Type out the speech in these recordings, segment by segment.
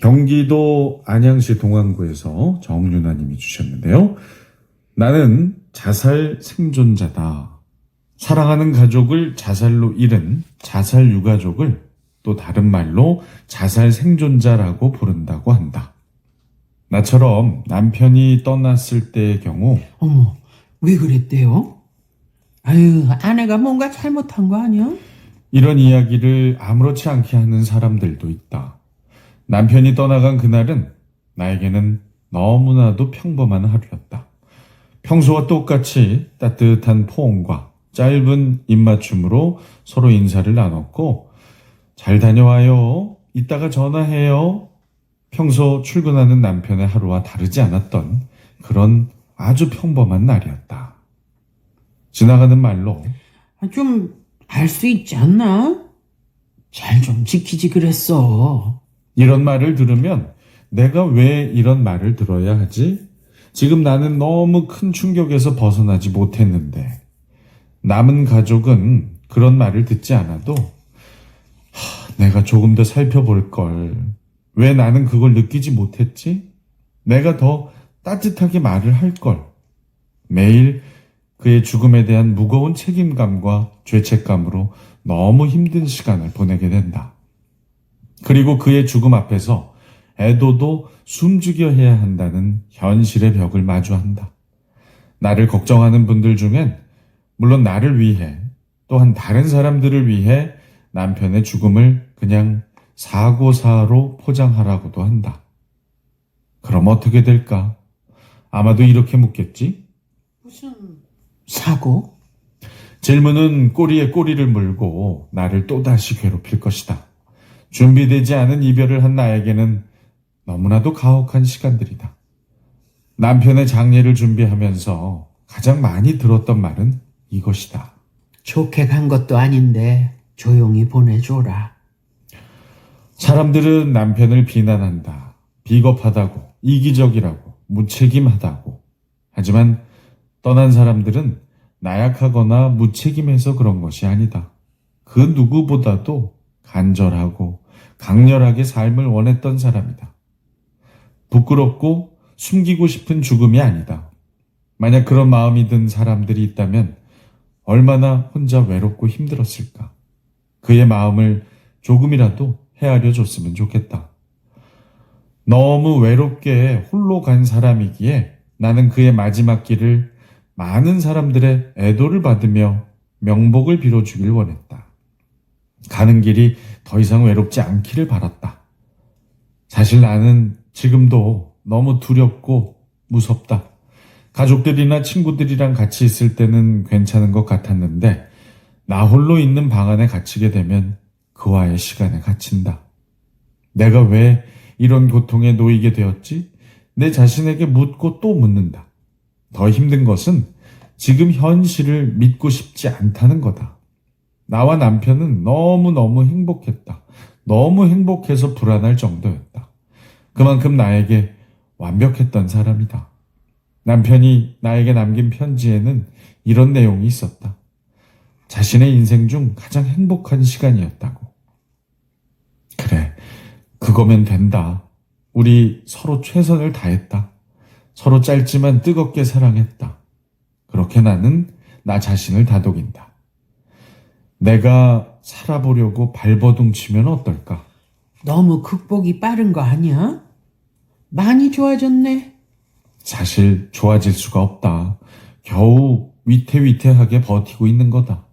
경기도 안양시 동안구에서 정윤아님이 주셨는데요. 나는 자살 생존자다. 사랑하는 가족을 자살로 잃은 자살 유가족을 또 다른 말로 자살 생존자라고 부른다고 한다. 나처럼 남편이 떠났을 때의 경우 어머, 왜 그랬대요? 아유, 아내가 뭔가 잘못한 거 아니야? 이런 이야기를 아무렇지 않게 하는 사람들도 있다. 남편이 떠나간 그날은 나에게는 너무나도 평범한 하루였다. 평소와 똑같이 따뜻한 포옹과 짧은 입맞춤으로 서로 인사를 나눴고 잘 다녀와요. 이따가 전화해요. 평소 출근하는 남편의 하루와 다르지 않았던 그런 아주 평범한 날이었다. 지나가는 말로 좀 알 수 있지 않나? 잘 좀 지키지 그랬어. 이런 말을 들으면 내가 왜 이런 말을 들어야 하지? 지금 나는 너무 큰 충격에서 벗어나지 못했는데 남은 가족은 그런 말을 듣지 않아도 내가 조금 더 살펴볼 걸. 왜 나는 그걸 느끼지 못했지? 내가 더 따뜻하게 말을 할 걸. 매일 그의 죽음에 대한 무거운 책임감과 죄책감으로 너무 힘든 시간을 보내게 된다. 그리고 그의 죽음 앞에서 애도도 숨죽여 해야 한다는 현실의 벽을 마주한다. 나를 걱정하는 분들 중엔 물론 나를 위해 또한 다른 사람들을 위해 남편의 죽음을 그냥 사고사로 포장하라고도 한다. 그럼 어떻게 될까? 아마도 이렇게 묻겠지? 무슨 사고? 질문은 꼬리에 꼬리를 물고 나를 또다시 괴롭힐 것이다. 준비되지 않은 이별을 한 나에게는 너무나도 가혹한 시간들이다. 남편의 장례를 준비하면서 가장 많이 들었던 말은 이것이다. 좋게 간 것도 아닌데 조용히 보내줘라. 사람들은 남편을 비난한다. 비겁하다고, 이기적이라고, 무책임하다고. 하지만 떠난 사람들은 나약하거나 무책임해서 그런 것이 아니다. 그 누구보다도 간절하고 강렬하게 삶을 원했던 사람이다. 부끄럽고 숨기고 싶은 죽음이 아니다. 만약 그런 마음이 든 사람들이 있다면 얼마나 혼자 외롭고 힘들었을까. 그의 마음을 조금이라도 헤아려 줬으면 좋겠다. 너무 외롭게 홀로 간 사람이기에 나는 그의 마지막 길을 많은 사람들의 애도를 받으며 명복을 빌어주길 원했다. 가는 길이 더 이상 외롭지 않기를 바랐다. 사실 나는 지금도 너무 두렵고 무섭다. 가족들이나 친구들이랑 같이 있을 때는 괜찮은 것 같았는데 나 홀로 있는 방 안에 갇히게 되면 그와의 시간에 갇힌다. 내가 왜 이런 고통에 놓이게 되었지? 내 자신에게 묻고 또 묻는다. 더 힘든 것은 지금 현실을 믿고 싶지 않다는 거다. 나와 남편은 너무너무 행복했다. 너무 행복해서 불안할 정도였다. 그만큼 나에게 완벽했던 사람이다. 남편이 나에게 남긴 편지에는 이런 내용이 있었다. 자신의 인생 중 가장 행복한 시간이었다고. 그래, 그거면 된다. 우리 서로 최선을 다했다. 서로 짧지만 뜨겁게 사랑했다. 그렇게 나는 나 자신을 다독인다. 내가 살아보려고 발버둥 치면 어떨까? 너무 극복이 빠른 거 아니야? 많이 좋아졌네. 사실 좋아질 수가 없다. 겨우 위태위태하게 버티고 있는 거다.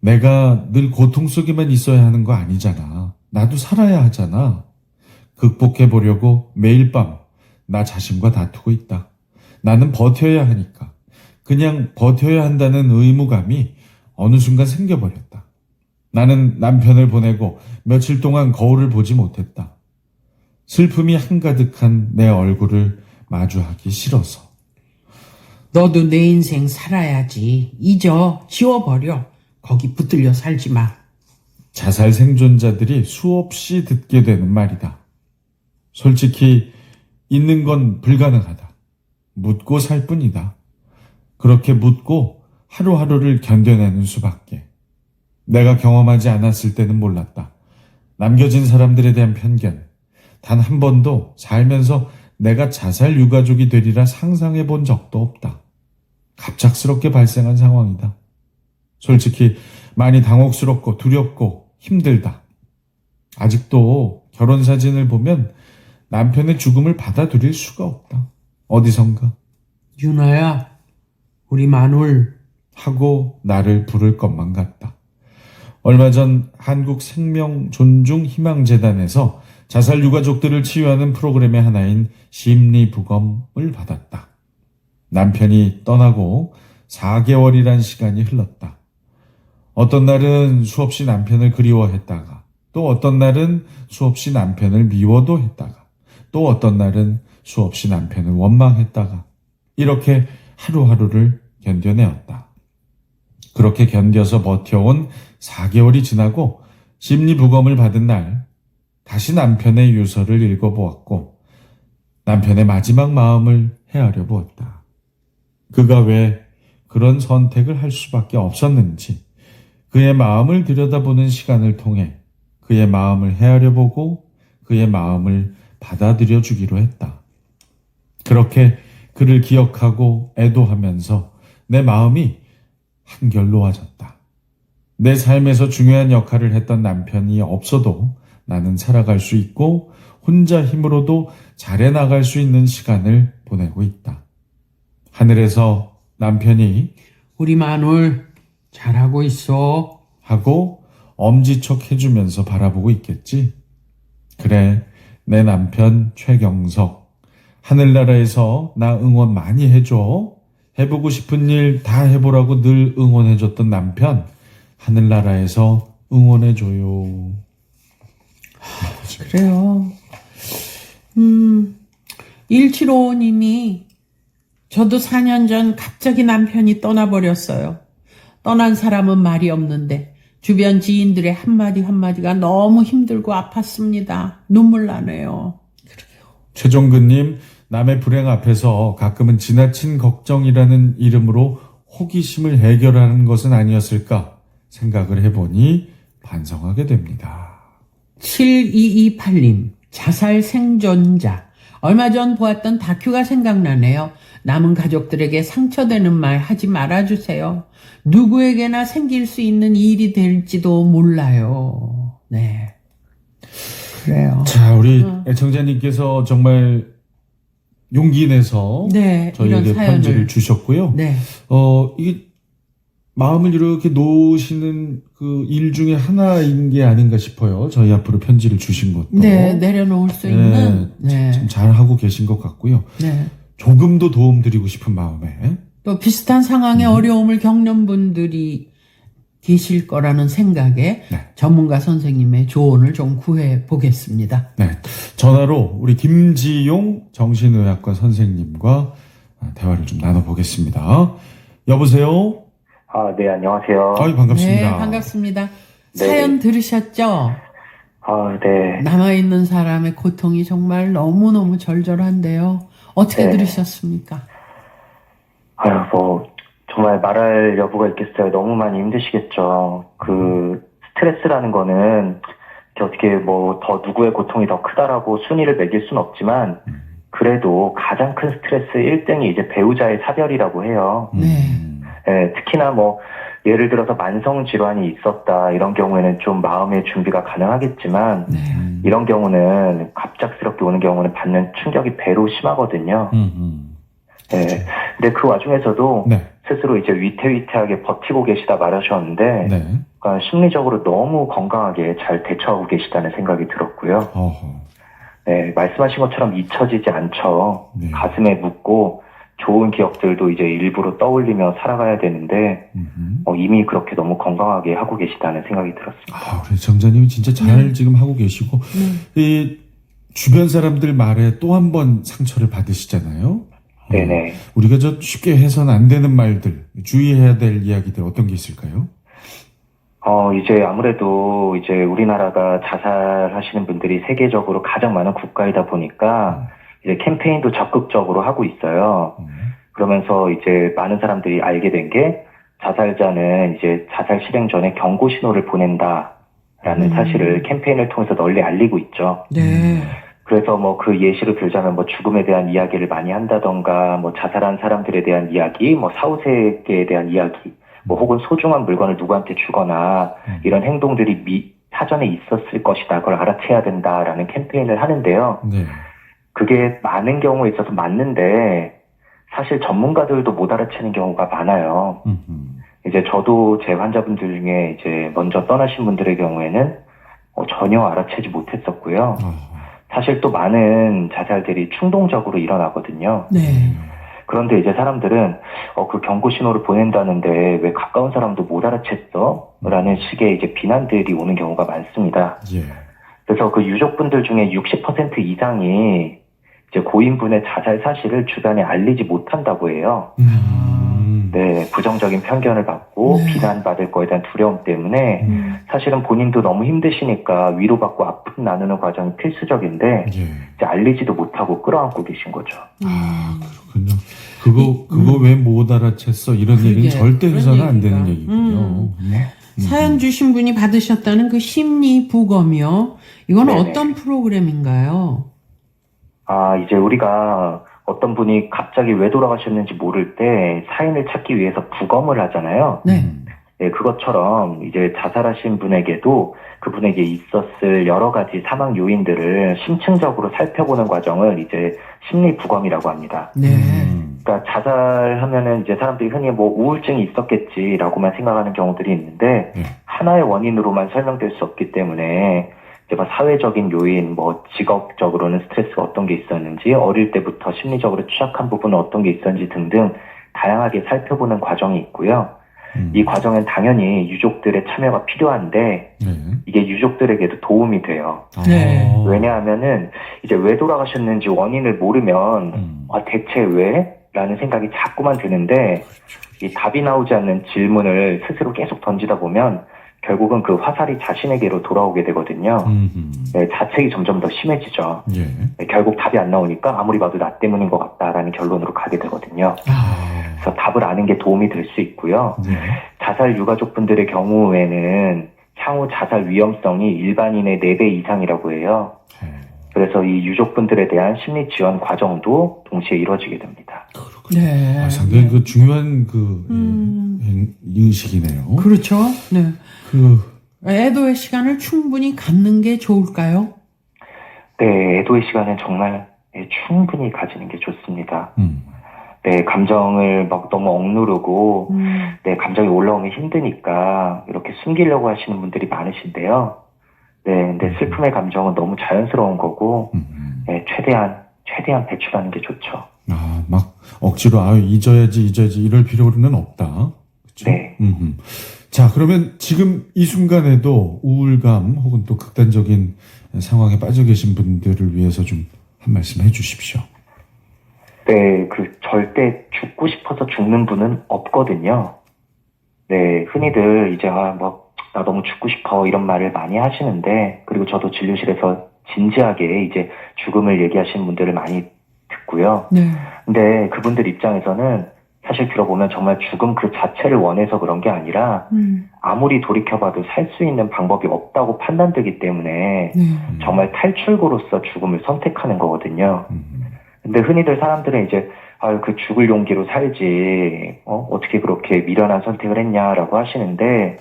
내가 늘 고통 속에만 있어야 하는 거 아니잖아. 나도 살아야 하잖아. 극복해보려고 매일 밤 나 자신과 다투고 있다. 나는 버텨야 하니까. 그냥 버텨야 한다는 의무감이 어느 순간 생겨버렸다. 나는 남편을 보내고 며칠 동안 거울을 보지 못했다. 슬픔이 한가득한 내 얼굴을 마주하기 싫어서. 너도 내 인생 살아야지. 잊어, 지워버려. 거기 붙들려 살지 마. 자살 생존자들이 수없이 듣게 되는 말이다. 솔직히 있는 건 불가능하다. 묻고 살 뿐이다. 그렇게 묻고 하루하루를 견뎌내는 수밖에. 내가 경험하지 않았을 때는 몰랐다. 남겨진 사람들에 대한 편견, 단 한 번도 살면서 내가 자살 유가족이 되리라 상상해 본 적도 없다. 갑작스럽게 발생한 상황이다. 솔직히 많이 당혹스럽고 두렵고 힘들다. 아직도 결혼 사진을 보면 남편의 죽음을 받아들일 수가 없다. 어디선가 윤아야, 우리 마눌. 하고 나를 부를 것만 같다. 얼마 전 한국생명존중희망재단에서 자살 유가족들을 치유하는 프로그램의 하나인 심리부검을 받았다. 남편이 떠나고 4개월이란 시간이 흘렀다. 어떤 날은 수없이 남편을 그리워했다가, 또 어떤 날은 수없이 남편을 미워도 했다가, 또 어떤 날은 수없이 남편을 원망했다가, 이렇게 하루하루를 견뎌내었다. 그렇게 견뎌서 버텨온 4개월이 지나고 심리부검을 받은 날, 다시 남편의 유서를 읽어보았고 남편의 마지막 마음을 헤아려 보았다. 그가 왜 그런 선택을 할 수밖에 없었는지, 그의 마음을 들여다보는 시간을 통해 그의 마음을 헤아려 보고 그의 마음을 받아들여 주기로 했다. 그렇게 그를 기억하고 애도하면서 내 마음이 한결 놓아졌다. 내 삶에서 중요한 역할을 했던 남편이 없어도 나는 살아갈 수 있고 혼자 힘으로도 잘해나갈 수 있는 시간을 보내고 있다. 하늘에서 남편이 우리 마눌 잘하고 있어. 하고 엄지척 해주면서 바라보고 있겠지. 그래, 내 남편 최경석. 하늘나라에서 나 응원 많이 해줘. 해보고 싶은 일 다 해보라고 늘 응원해줬던 남편. 하늘나라에서 응원해줘요. 그래요. 1755님이 저도 4년 전 갑자기 남편이 떠나버렸어요. 떠난 사람은 말이 없는데 주변 지인들의 한마디 한마디가 너무 힘들고 아팠습니다. 눈물 나네요. 최종근님, 남의 불행 앞에서 가끔은 지나친 걱정이라는 이름으로 호기심을 해결하는 것은 아니었을까 생각을 해보니 반성하게 됩니다. 7228님, 자살 생존자. 얼마 전 보았던 다큐가 생각나네요. 남은 가족들에게 상처되는 말 하지 말아주세요. 누구에게나 생길 수 있는 일이 될지도 몰라요. 네. 그래요. 자, 우리 애청자님께서 정말 용기 내서 네, 저희에게 이런 사연을. 편지를 주셨고요. 네. 이게 마음을 이렇게 놓으시는 그 일 중에 하나인 게 아닌가 싶어요. 저희 앞으로 편지를 주신 것도. 네, 내려놓을 수 있는. 네. 참 잘하고 계신 것 같고요. 네. 조금도 도움 드리고 싶은 마음에. 또 비슷한 상황의 어려움을 겪는 분들이 계실 거라는 생각에 네. 전문가 선생님의 조언을 좀 구해 보겠습니다. 네. 전화로 우리 김지용 정신의학과 선생님과 대화를 좀 나눠보겠습니다. 여보세요? 네, 안녕하세요. 아유, 반갑습니다. 네, 반갑습니다. 네. 사연 들으셨죠? 네. 남아있는 사람의 고통이 정말 너무너무 절절한데요. 어떻게 네. 들으셨습니까? 정말 말할 여부가 있겠어요. 너무 많이 힘드시겠죠. 스트레스라는 거는, 어떻게 더 누구의 고통이 더 크다라고 순위를 매길 수는 없지만, 그래도 가장 큰 스트레스 1등이 이제 배우자의 사별이라고 해요. 네. 네, 특히나 예를 들어서 만성질환이 있었다, 이런 경우에는 좀 마음의 준비가 가능하겠지만, 네. 이런 경우는 갑작스럽게 오는 경우는 받는 충격이 배로 심하거든요. 네. 근데 그 와중에서도 네. 스스로 이제 위태위태하게 버티고 계시다 말하셨는데, 네. 그러니까 심리적으로 너무 건강하게 잘 대처하고 계시다는 생각이 들었고요. 어허. 네, 말씀하신 것처럼 잊혀지지 않죠. 네. 가슴에 묻고 좋은 기억들도 이제 일부러 떠올리며 살아가야 되는데, 이미 그렇게 너무 건강하게 하고 계시다는 생각이 들었습니다. 우리 정자님이 진짜 잘 지금 하고 계시고, 이 주변 사람들 말에 또 한 번 상처를 받으시잖아요. 네네. 우리가 쉽게 해서는 안 되는 말들, 주의해야 될 이야기들 어떤 게 있을까요? 이제 아무래도 이제 우리나라가 자살하시는 분들이 세계적으로 가장 많은 국가이다 보니까 이제 캠페인도 적극적으로 하고 있어요. 그러면서 이제 많은 사람들이 알게 된 게 자살자는 이제 자살 실행 전에 경고 신호를 보낸다라는 사실을 캠페인을 통해서 널리 알리고 있죠. 네. 그래서 뭐 그 예시를 들자면 뭐 죽음에 대한 이야기를 많이 한다던가 뭐 자살한 사람들에 대한 이야기, 뭐 사후세계에 대한 이야기, 뭐 혹은 소중한 물건을 누구한테 주거나 이런 행동들이 사전에 있었을 것이다. 그걸 알아채야 된다라는 캠페인을 하는데요. 네. 그게 많은 경우에 있어서 맞는데 사실 전문가들도 못 알아채는 경우가 많아요. 이제 저도 제 환자분들 중에 이제 먼저 떠나신 분들의 경우에는 전혀 알아채지 못했었고요. 사실 또 많은 자살들이 충동적으로 일어나거든요. 네. 그런데 이제 사람들은 그 경고 신호를 보낸다는데 왜 가까운 사람도 못 알아챘어? 라는 식의 이제 비난들이 오는 경우가 많습니다. 예. 그래서 그 유족분들 중에 60% 이상이 이제 고인분의 자살 사실을 주변에 알리지 못한다고 해요. 네, 부정적인 편견을 받고 네. 비난받을 거에 대한 두려움 때문에 사실은 본인도 너무 힘드시니까 위로받고 아픔 나누는 과정이 필수적인데 예. 이제 알리지도 못하고 끌어안고 계신 거죠. 아, 그렇군요. 그거 왜 못 알아챘어? 이런 그러게, 얘기는 절대 그런 해서는 안 되는 얘기가. 얘기군요. 사연 주신 분이 받으셨다는 그 심리 부검이요. 이건 네네. 어떤 프로그램인가요? 이제 우리가 어떤 분이 갑자기 왜 돌아가셨는지 모를 때 사인을 찾기 위해서 부검을 하잖아요. 네. 네, 그것처럼 이제 자살하신 분에게도 그분에게 있었을 여러 가지 사망 요인들을 심층적으로 살펴보는 과정을 이제 심리 부검이라고 합니다. 네. 그러니까 자살하면은 이제 사람들이 흔히 뭐 우울증이 있었겠지라고만 생각하는 경우들이 있는데 하나의 원인으로만 설명될 수 없기 때문에 이제 뭐 사회적인 요인, 뭐 직업적으로는 스트레스가 어떤 게 있었는지, 어릴 때부터 심리적으로 취약한 부분은 어떤 게 있었는지 등등 다양하게 살펴보는 과정이 있고요. 이 과정은 당연히 유족들의 참여가 필요한데 이게 유족들에게도 도움이 돼요. 네. 왜냐하면은 이제 왜 돌아가셨는지 원인을 모르면 대체 왜? 라는 생각이 자꾸만 드는데 이 답이 나오지 않는 질문을 스스로 계속 던지다 보면 결국은 그 화살이 자신에게로 돌아오게 되거든요. 네, 자책이 점점 더 심해지죠. 예. 네, 결국 답이 안 나오니까 아무리 봐도 나 때문인 것 같다라는 결론으로 가게 되거든요. 그래서 답을 아는 게 도움이 될 수 있고요. 자살 유가족분들의 경우에는 향후 자살 위험성이 일반인의 4배 이상이라고 해요. 그래서 이 유족분들에 대한 심리 지원 과정도 동시에 이루어지게 됩니다. 네. 상당히 그 중요한 인식이네요. 그렇죠. 네. 애도의 시간을 충분히 갖는 게 좋을까요? 네, 애도의 시간은 정말 충분히 가지는 게 좋습니다. 네, 감정을 막 너무 억누르고, 네, 감정이 올라오면 힘드니까 이렇게 숨기려고 하시는 분들이 많으신데요. 네, 근데 슬픔의 감정은 너무 자연스러운 거고, 네, 최대한 배출하는 게 좋죠. 막 억지로 잊어야지 이럴 필요는 없다. 그쵸? 네. 자, 그러면 지금 이 순간에도 우울감 혹은 또 극단적인 상황에 빠져 계신 분들을 위해서 좀 한 말씀 해주십시오. 네, 절대 죽고 싶어서 죽는 분은 없거든요. 네, 흔히들 이제 나 너무 죽고 싶어 이런 말을 많이 하시는데, 그리고 저도 진료실에서 진지하게 이제 죽음을 얘기하시는 분들을 많이 듣고요. 네. 근데 그분들 입장에서는 사실 들어보면 정말 죽음 그 자체를 원해서 그런 게 아니라 아무리 돌이켜봐도 살 수 있는 방법이 없다고 판단되기 때문에 정말 탈출구로서 죽음을 선택하는 거거든요. 근데 흔히들 사람들은 이제 그 죽을 용기로 살지 어떻게 그렇게 미련한 선택을 했냐라고 하시는데,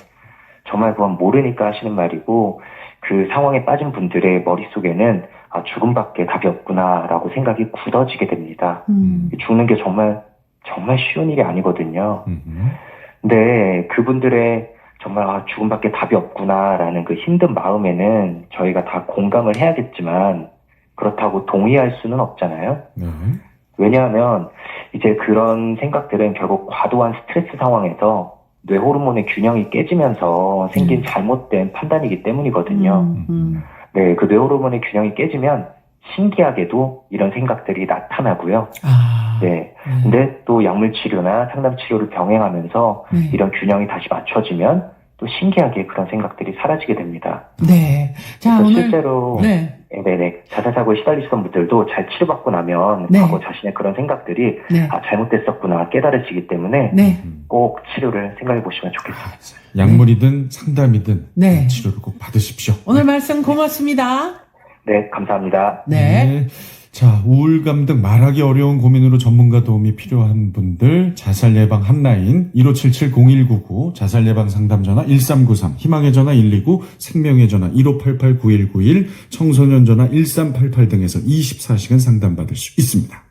정말 그건 모르니까 하시는 말이고, 그 상황에 빠진 분들의 머릿속에는 죽음밖에 답이 없구나라고 생각이 굳어지게 됩니다. 죽는 게 정말 쉬운 일이 아니거든요. 근데 그분들의 정말 죽음밖에 답이 없구나라는 그 힘든 마음에는 저희가 다 공감을 해야겠지만 그렇다고 동의할 수는 없잖아요. 왜냐하면 이제 그런 생각들은 결국 과도한 스트레스 상황에서 뇌 호르몬의 균형이 깨지면서 생긴 잘못된 판단이기 때문이거든요. 네, 그 뇌 호르몬의 균형이 깨지면 신기하게도 이런 생각들이 나타나고요. 네. 근데 또 약물 치료나 상담 치료를 병행하면서 이런 균형이 다시 맞춰지면 또 신기하게 그런 생각들이 사라지게 됩니다. 네. 자, 오늘 실제로 네네 자살 사고에 시달리시던 분들도 잘 치료받고 나면 과거 자신의 그런 생각들이 잘못됐었구나 깨달으시기 때문에 꼭 치료를 생각해 보시면 좋겠습니다. 약물이든 상담이든 치료를 꼭 받으십시오. 오늘 말씀 고맙습니다. 네, 감사합니다. 네. 자, 우울감 등 말하기 어려운 고민으로 전문가 도움이 필요한 분들 자살 예방 핫라인 1577-0199 자살 예방 상담 전화 1393 희망의 전화 129 생명의 전화 1588-9191 청소년 전화 1388 등에서 24시간 상담받을 수 있습니다.